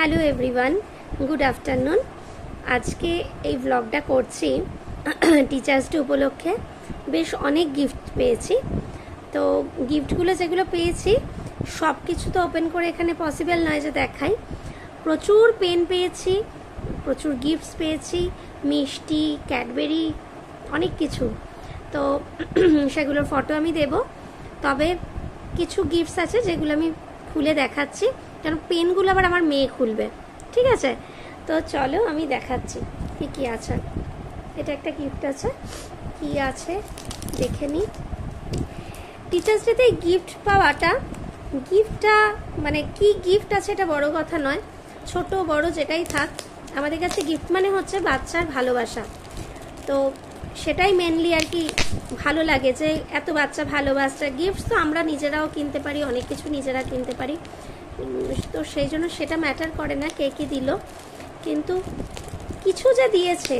Hello everyone, good afternoon. আজকে এই ব্লগটা করছি টিচার্স ডে উপলক্ষে। বেশ অনেক গিফট পেয়েছি। তো গিফটগুলো যেগুলো পেয়েছি সব কিছু তো ওপেন করে এখানে পসিবল নয় যে দেখাই। প্রচুর পেন পেয়েছি, প্রচুর গিফটস পেয়েছি, মিষ্টি, ক্যাডবেরি, অনেক কিছু। তো সেগুলোর ফটো আমি দেব। তবে কিছু গিফটস আছে যেগুলো আমি খুলে দেখাচ্ছি, কারণ পেনগুলো আবার আমার মেয়ে খুলবে, ঠিক আছে? তো চলো আমি দেখাচ্ছি কি কি আছে। এটা একটা গিফট আছে, কি আছে দেখে নিই। টিচার্স ডেতে গিফট পাওয়াটা, গিফটটা মানে কি গিফট আছে এটা বড় কথা নয়, ছোট বড় যেটাই থাক, আমাদের কাছে গিফট মানে হচ্ছে বাচ্চার ভালোবাসা। তো সেটাই মেনলি আর কি ভালো লাগে, যে এত বাচ্চা ভালোবাসা। গিফটস তো আমরা নিজেরাও কিনতে পারি, অনেক কিছু নিজেরা কিনতে পারি, তো সেই জন্য সেটা ম্যাটার করে না কে কী দিল, কিন্তু কিছু যে দিয়েছে,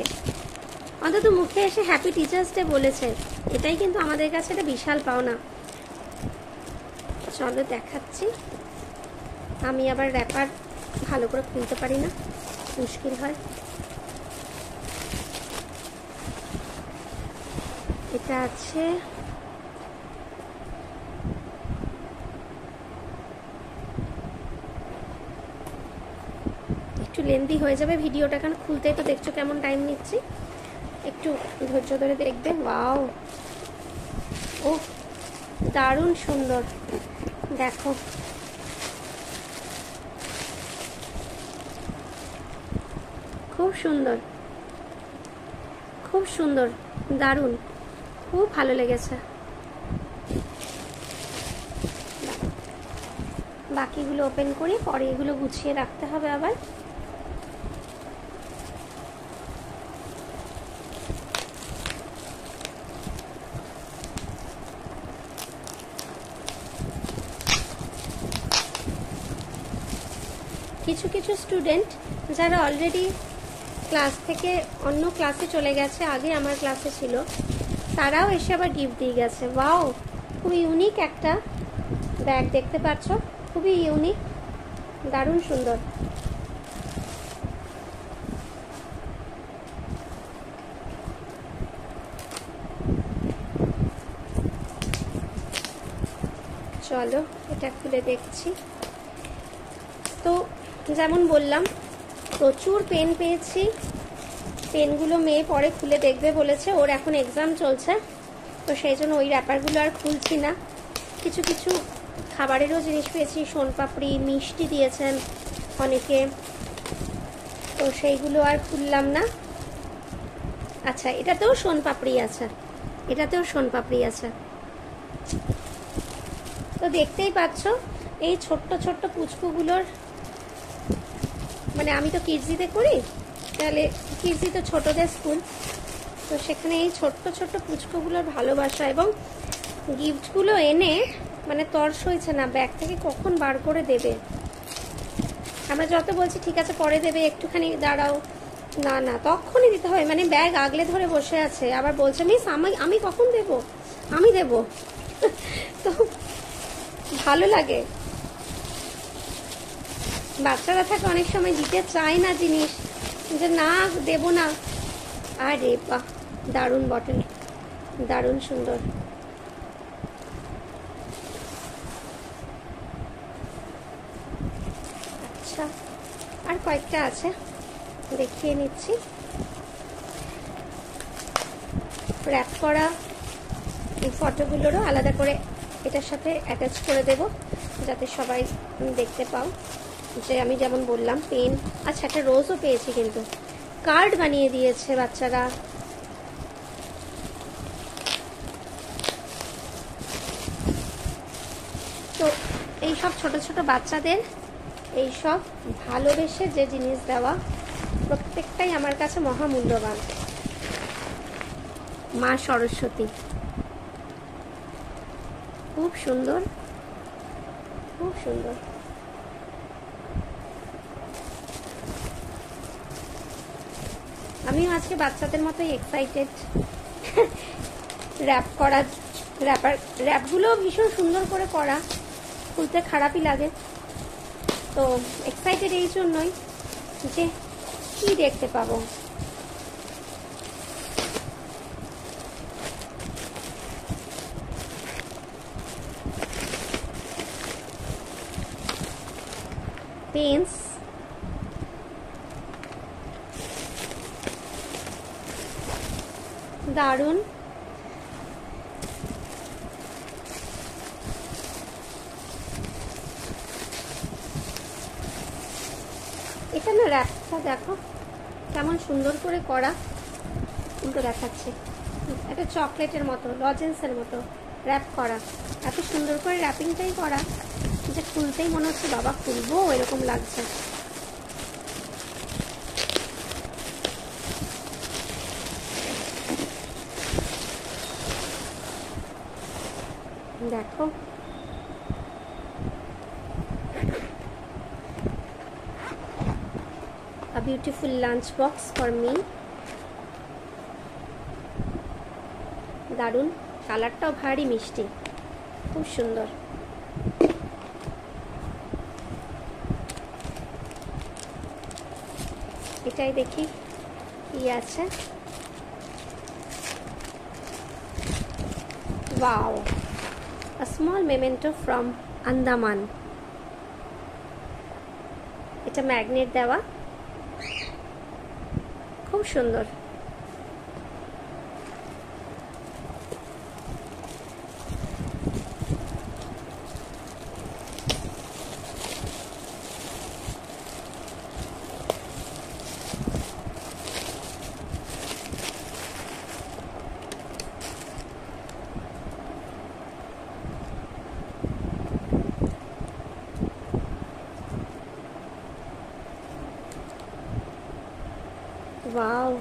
অন্তত মুখে এসে হ্যাপি টিচার্স ডে বলেছে, এটাই কিন্তু আমাদের কাছে একটা বিশাল পাওনা। চলো দেখাচ্ছি। আমি আবার র্যাপার ভালো করে খুলতে পারি না, মুশকিল হয়। এটা আছে একটু লেন্দি হয়ে যাবে ভিডিওটা, কারণ খুলতেই তো দেখছো কেমন টাইম নিচ্ছি, একটু ধৈর্য ধরে দেখবে। ওয়াও, ও দারুণ সুন্দর, দেখো খুব সুন্দর, খুব সুন্দর, দারুণ, খুব ভালো লেগেছে। বাকিগুলো ওপেন করি, পরে এগুলো গুছিয়ে রাখতে হবে আবার। কিছু কিছু স্টুডেন্ট যারা অলরেডি ক্লাস থেকে অন্য ক্লাসে চলে গেছে, আগে আমার ক্লাসে ছিল, তারাও এসে আবার গিফট দিয়ে গেছে। ওয়াও, খুব ইউনিক একটা ব্যাগ, দেখতে পাচ্ছ, খুবই ইউনিক, দারুণ সুন্দর। চলো এটা খুলে দেখছি। তো যেমন বললাম, প্রচুর পেন পেয়েছি। পেনগুলো মেয়ে পরে খুলে দেখবে বলেছে, ওর এখন এক্সাম চলছে, তো সেই জন্য ওই র্যাপারগুলো আর খুলছি না। কিছু কিছু খাবারেরও জিনিস পেয়েছি, সোনপাপড়ি, মিষ্টি দিয়েছেন অনেকে, তো সেইগুলো আর খুললাম না। আচ্ছা, এটাতেও সোনপাপড়ি আছে, এটাতেও সোনপাপড়ি আছে। তো দেখতেই পাচ্ছ এই ছোট্ট ছোট্ট পুচকুগুলোর, মানে আমি তো কিডজিতে করি, তাহলে কিডজি তো ছোটদের স্কুল, তো সেখানে এই ছোট্ট ছোট্ট পুচকুগুলোর ভালোবাসা এবং গিফটগুলো এনে মানে তর্স হয়েছে না, ব্যাগ থেকে কখন বার করে দেবে। আমরা যত বলছি ঠিক আছে পরে দেবে, একটুখানি দাঁড়াও, না না তখনই দিতে হবে, মানে ব্যাগ আগলে ধরে বসে আছে, আবার বলছে মিস আমি কখন দেব, আমি দেব। তো ভালো লাগে, বাচ্চারা থাকে অনেক সময় দিতে চায় না জিনিস, যে না দেব না। আরে বাহ, দারুণ বটল, দারুণ সুন্দর। আচ্ছা, আর কয়েকটা আছে, দেখিয়ে নিচ্ছি। র্যাপ করা এই ফটোগুলোরও আলাদা করে এটার সাথে অ্যাটাচ করে দেব, যাতে সবাই দেখতে পাও যে আমি যেমন বললাম পেন। আচ্ছা, একটা রোজও পেয়েছি, কিন্তু কার্ড বানিয়ে দিয়েছে বাচ্চারা। তো এই সব ছোট ছোট বাচ্চাদের এই সব ভালোবেসে যে জিনিস দেওয়া, প্রত্যেকটাই আমার কাছে মহামূল্যবান। মা সরস্বতী, খুব সুন্দর, খুব সুন্দর। আমিও আজকে বাচ্চাদের মতোই এক্সাইটেড র্যাপ করার। র্যাপগুলো ভীষণ সুন্দর করে করা, খুলতে খারাপই লাগে। তো এক্সাইটেড এই জন্যই যে কি দেখতে পাবো। পেন্স, দারুণ। এটা না র্যাপটা দেখো কেমন সুন্দর করে করা, উল্টো দেখাচ্ছে, একটা চকলেটের মতো, লজেন্সের মতো র্যাপ করা, এত সুন্দর করে র্যাপিংটাই করা যে খুলতেই মনে হচ্ছে বাবা খুলবো এরকম লাগছে। দেখো a beautiful lunch box for me, দারুণ, কালারটাও ভারী মিষ্টি, খুব সুন্দর। এটাই দেখি কি আছে। Wow, a small memento from Andaman, এটা ম্যাগনেট দেওয়া, খুব সুন্দর। ওয়াও,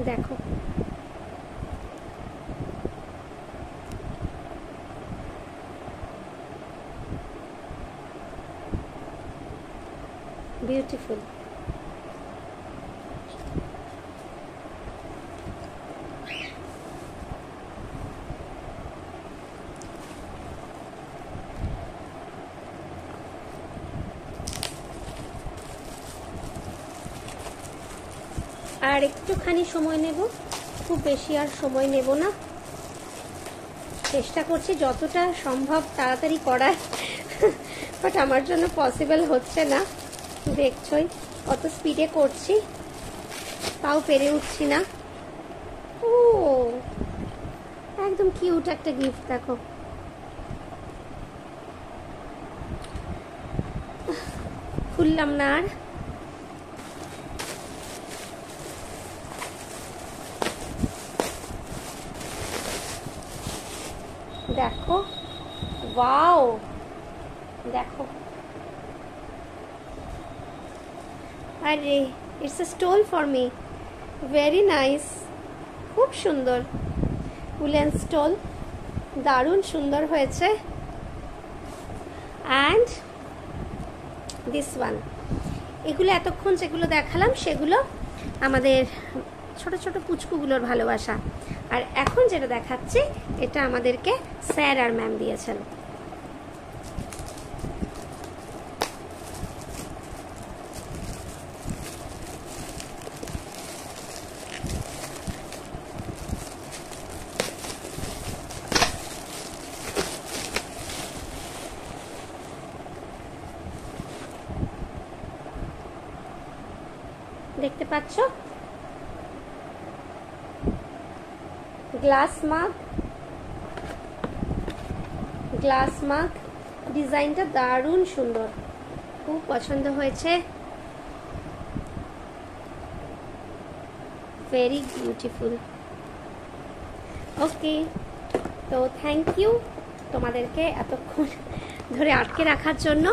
দেখো বিউটিফুল। আর একটুখানি সময় নেব, খুব বেশি আর সময় নেব না, চেষ্টা করছি যতটা সম্ভব তাড়াতাড়ি করার, বাট আমার জন্য পসিবল হচ্ছে না, দেখছই কত স্পিডে করছি, তাও পেরে উঠছি না। ও একদম কিউট একটা গিফট, দেখো খুললাম না আর। দেখো ওয়াও, দেখো আরে it's a stole for me, very nice, খুব সুন্দর উলেন স্টোল, দারুণ সুন্দর হয়েছে। অ্যান্ড দিস ওয়ান, এগুলো এতক্ষণ যেগুলো দেখালাম সেগুলো আমাদের ছোট ছোট পুচকুগুলোর ভালোবাসা, আর এখন যেটা দেখাচ্ছি এটা আমাদেরকে স্যার আর ম্যাম দিয়েছেন। দেখতে পাচ্ছ গ্লাস মাগ, গ্লাস মাগ ডিজাইনটা দারুণ সুন্দর, খুব পছন্দ হয়েছে, ভেরি বিউটিফুল। ওকে, তো থ্যাংক ইউ তোমাদেরকে এতক্ষণ ধরে আটকে রাখার জন্য।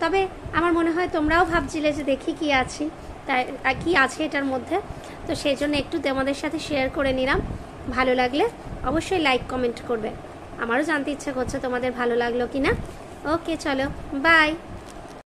তবে আমার মনে হয় তোমরাও ভাবছিলে যে দেখি কি আছে, তাই কি আছে এটার মধ্যে, তো সেই জন্য একটু তোমাদের সাথে শেয়ার করে নিলাম। ভালো লাগলে অবশ্যই লাইক কমেন্ট করবে, আমারও জানতে ইচ্ছা করছে তোমাদের ভালো লাগলো কিনা। ওকে চলো, বাই।